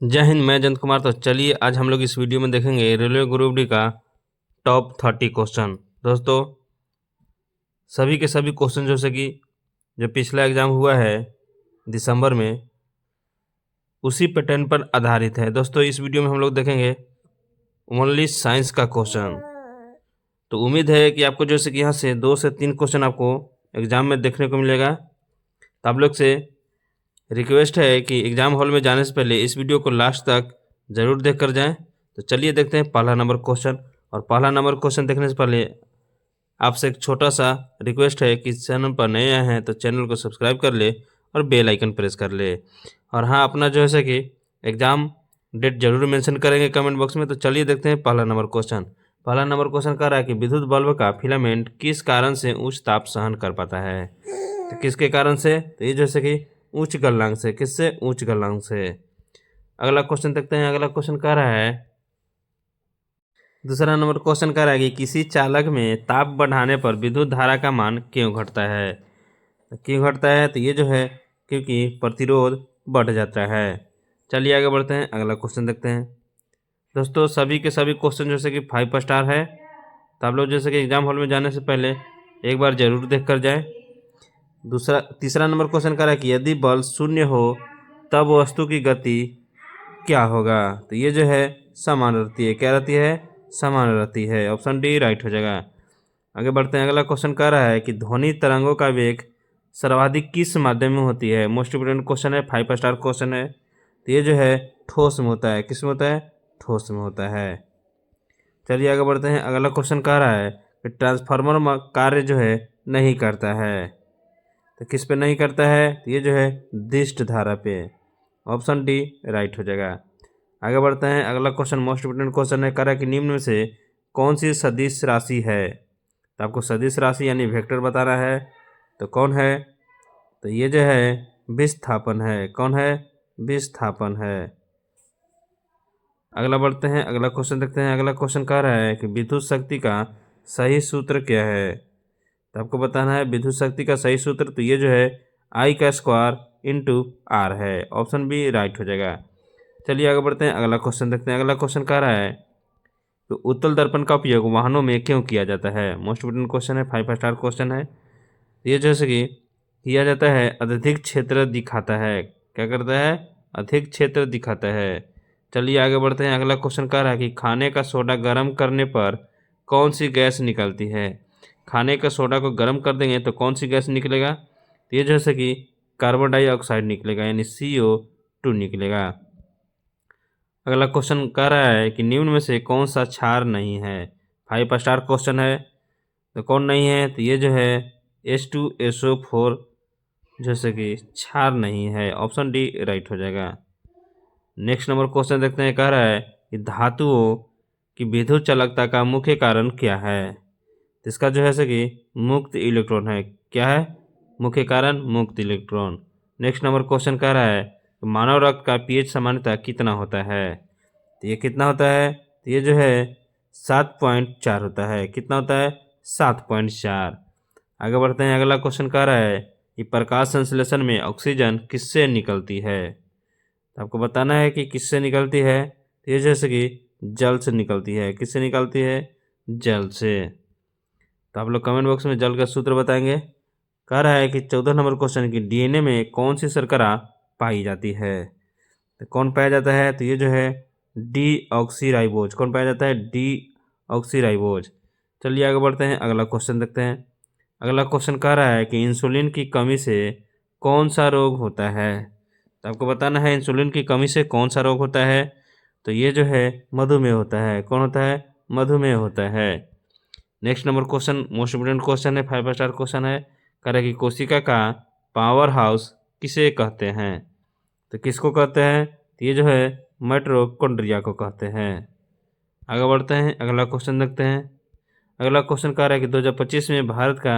जय हिंद। मैं जयंत कुमार। तो चलिए आज हम लोग इस वीडियो में देखेंगे रेलवे ग्रुप डी का टॉप 30 क्वेश्चन। दोस्तों सभी के सभी क्वेश्चन जैसे कि जो पिछला एग्जाम हुआ है दिसंबर में उसी पैटर्न पर आधारित है। दोस्तों इस वीडियो में हम लोग देखेंगे ओनली साइंस का क्वेश्चन। तो उम्मीद है कि आपको जैसे कि यहाँ से 2 से 3 क्वेश्चन आपको एग्जाम में देखने को मिलेगा। तो आप लोग से रिक्वेस्ट है कि एग्ज़ाम हॉल में जाने से पहले इस वीडियो को लास्ट तक ज़रूर देख कर जाएँ। तो चलिए देखते हैं पहला नंबर क्वेश्चन। और पहला नंबर क्वेश्चन देखने से पहले आपसे एक छोटा सा रिक्वेस्ट है कि चैनल पर नए आए हैं तो चैनल को सब्सक्राइब कर ले और बेल आइकन प्रेस कर ले। और हाँ, अपना जो है कि एग्ज़ाम डेट जरूर मेंशन करेंगे कमेंट बॉक्स में। तो चलिए देखते हैं पहला नंबर क्वेश्चन। पहला नंबर क्वेश्चन कह रहा है कि विद्युत बल्ब का फिलामेंट किस कारण से उच्च ताप सहन कर पाता है। तो किसके कारण से? तो ये जैसे कि उच्च गलनांक से। किससे? उच्च गलनांक से। अगला क्वेश्चन देखते हैं। अगला क्वेश्चन कह रहा है, दूसरा नंबर क्वेश्चन कह रहा है कि किसी चालक में ताप बढ़ाने पर विद्युत धारा का मान क्यों घटता है। तो क्यों घटता है? तो ये जो है क्योंकि प्रतिरोध बढ़ जाता है। चलिए आगे बढ़ते हैं। अगला क्वेश्चन देखते हैं। दोस्तों सभी के सभी क्वेश्चन जैसे कि 5 स्टार है। तो आप लोग जैसे कि एग्जाम हॉल में जाने से पहले एक बार जरूर देख कर जाएँ। तीसरा नंबर क्वेश्चन कह रहा है कि यदि बल शून्य हो तब वस्तु की गति क्या होगा। तो ये जो है समान रहती है। क्या रहती है? समान रहती है। ऑप्शन डी राइट हो जाएगा। आगे बढ़ते हैं। अगला क्वेश्चन कह रहा है कि ध्वनि तरंगों का वेग सर्वाधिक किस माध्यम में होती है। मोस्ट इंपोर्टेंट क्वेश्चन है, 5 स्टार क्वेश्चन है। तो ये जो है ठोस में होता है। किस में होता है? ठोस में होता है। चलिए आगे बढ़ते हैं। अगला क्वेश्चन कह रहा है कि ट्रांसफार्मर कार्य जो है नहीं करता है। तो किस पे नहीं करता है? तो ये जो है दिष्ट धारा पे। ऑप्शन डी राइट हो जाएगा। आगे बढ़ते हैं। अगला क्वेश्चन मोस्ट इम्पोर्टेंट क्वेश्चन है। कह रहा है कि निम्न में से कौन सी सदिश राशि है। तो आपको सदिश राशि यानी वेक्टर बताना है। तो कौन है? तो ये जो है विस्थापन है। कौन है? विस्थापन है। अगला बढ़ते हैं। अगला क्वेश्चन देखते हैं। अगला क्वेश्चन कह रहा है कि विद्युत शक्ति का सही सूत्र क्या है। तो आपको बताना है विद्युत शक्ति का सही सूत्र। तो ये जो है आई का स्क्वायर इंटू आर है। ऑप्शन बी राइट हो जाएगा। चलिए आगे बढ़ते हैं। अगला क्वेश्चन देखते हैं। अगला क्वेश्चन कह रहा है तो उत्तल दर्पण का उपयोग वाहनों में क्यों किया जाता है। मोस्ट इम्पोर्टेंट क्वेश्चन है, 5 स्टार क्वेश्चन है। ये जैसे कि किया जाता है अधिक क्षेत्र दिखाता है। क्या करता है? अधिक क्षेत्र दिखाता है। चलिए आगे बढ़ते हैं। अगला क्वेश्चन कह रहा है कि खाने का सोडा गर्म करने पर कौन सी गैस निकलती है। खाने का सोडा को गर्म कर देंगे तो कौन सी गैस निकलेगा। तो ये जैसे कि कार्बन डाइऑक्साइड निकलेगा यानी CO2 निकलेगा। अगला क्वेश्चन कह रहा है कि निम्न में से कौन सा क्षार नहीं है। 5 स्टार क्वेश्चन है। तो कौन नहीं है? तो ये जो है H2SO4 जैसे कि क्षार नहीं है। ऑप्शन डी राइट हो जाएगा। नेक्स्ट नंबर क्वेश्चन देखते हैं। कह रहा है कि धातुओं की विद्युत चालकता का मुख्य कारण क्या है। तो इसका जो है से कि मुक्त इलेक्ट्रॉन है। क्या है? मुख्य कारण मुक्त इलेक्ट्रॉन। नेक्स्ट नंबर क्वेश्चन कह रहा है कि मानव रक्त का pH सामान्यतः कितना होता है। तो ये कितना होता है? तो ये जो है 7.4 होता है। कितना होता है? 7.4। आगे बढ़ते हैं। अगला क्वेश्चन कह रहा है कि प्रकाश संश्लेषण में ऑक्सीजन किससे निकलती है। तो आपको बताना है कि किससे निकलती है। तो ये जैसे कि जल से निकलती है। किससे निकलती है? जल से। तो आप लोग कमेंट बॉक्स में जल का सूत्र बताएंगे। कह रहा है कि 14 नंबर क्वेश्चन की DNA में कौन सी शर्करा पाई जाती है। तो कौन पाया जाता है? तो ये जो है डीऑक्सीराइबोज। कौन पाया जाता है? डीऑक्सीराइबोज। चलिए आगे बढ़ते हैं। अगला क्वेश्चन देखते हैं। अगला क्वेश्चन कह रहा है कि इंसुलिन की कमी से कौन सा रोग होता है। तो आपको बताना है इंसुलिन की कमी से कौन सा रोग होता है। तो ये जो है मधुमेह होता है। कौन होता है? मधुमेह होता है। Next number question most important question है, 5 स्टार क्वेश्चन है। कह रहा है कि कोशिका का पावर हाउस किसे कहते हैं। तो किसको कहते हैं? तो ये जो है माइटोकॉन्ड्रिया को कहते हैं। आगे बढ़ते हैं। अगला क्वेश्चन देखते हैं। अगला क्वेश्चन कह रहा है कि 2025 में भारत का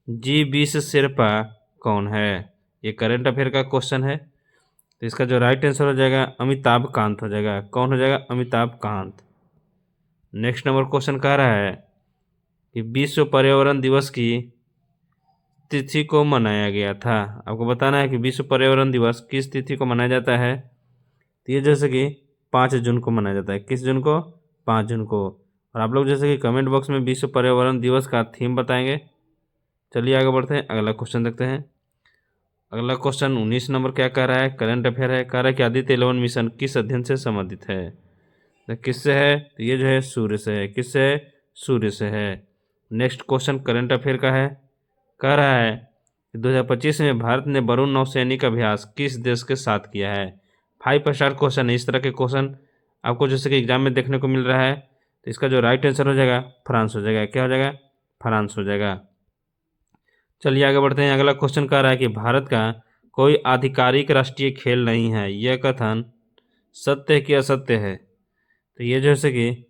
G20 शेर्पा कौन है। ये करंट अफेयर का क्वेश्चन है। तो इसका जो राइट आंसर हो जाएगा अमिताभ कांत हो जाएगा। कौन हो जाएगा? Amitabh Kant. Next number question कह रहा है कि विश्व पर्यावरण दिवस की तिथि को मनाया गया था। आपको बताना है कि विश्व पर्यावरण दिवस किस तिथि को मनाया जाता है। तो ये जैसे कि 5 जून को मनाया जाता है। किस जून को? 5 जून को। और आप लोग जैसे कि कमेंट बॉक्स में विश्व पर्यावरण दिवस का थीम बताएंगे। चलिए आगे बढ़ते हैं, अगला क्वेश्चन देखते हैं। अगला क्वेश्चन 19 नंबर क्या कह रहा है? करंट अफेयर है। कह रहा है कि आदित्य 11 मिशन किस अध्ययन से संबंधित है? तो किससे है? तो ये जो है सूर्य से है। किससे है? सूर्य से है। नेक्स्ट क्वेश्चन करंट अफेयर का है। कह रहा है कि 2025 में भारत ने वरुण नौसैनिक अभ्यास किस देश के साथ किया है? 5 स्टार क्वेश्चन है। इस तरह के क्वेश्चन आपको जैसे कि एग्जाम में देखने को मिल रहा है। तो इसका जो राइट आंसर हो जाएगा फ्रांस हो जाएगा। क्या हो जाएगा? फ्रांस हो जाएगा। चलिए आगे बढ़ते हैं। अगला क्वेश्चन कह रहा है कि भारत का कोई आधिकारिक राष्ट्रीय खेल नहीं है, यह कथन सत्य है कि असत्य है? तो ये जैसे कि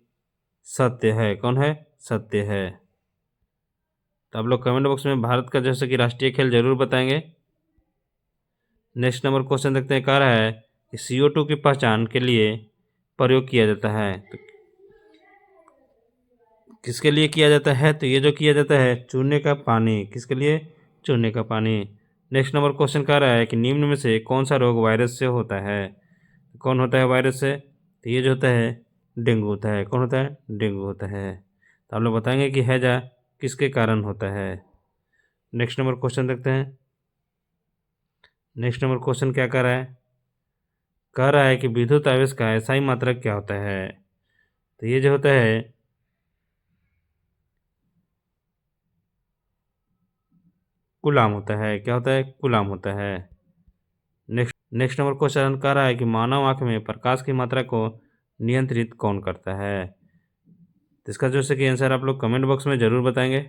सत्य है। कौन है? सत्य है। तो आप लोग कमेंट बॉक्स में भारत का जैसे कि राष्ट्रीय खेल जरूर बताएंगे। नेक्स्ट नंबर क्वेश्चन देखते हैं। कह रहा है कि CO2 की पहचान के लिए प्रयोग किया जाता है। तो किसके लिए किया जाता है? तो ये जो किया जाता है चूने का पानी। किसके लिए? चूने का पानी। नेक्स्ट नंबर क्वेश्चन कह रहा है कि निम्न में से कौन सा रोग वायरस से होता है? कौन होता है वायरस से? तो ये जो होता है डेंगू होता है। कौन होता है? डेंगू होता है। तो आप लोग बताएंगे कि हैजा किसके कारण होता है। नेक्स्ट नंबर क्वेश्चन देखते हैं। नेक्स्ट नंबर क्वेश्चन क्या कह रहा है? कह रहा है कि विद्युत आवेश का SI मात्रक क्या होता है? तो ये जो होता है कूलाम होता है। क्या होता है? कूलाम होता है। नेक्स्ट नंबर क्वेश्चन कह रहा है कि मानव आंख में प्रकाश की मात्रा को नियंत्रित कौन करता है? तो इसका जो है कि आंसर आप लोग कमेंट बॉक्स में ज़रूर बताएंगे।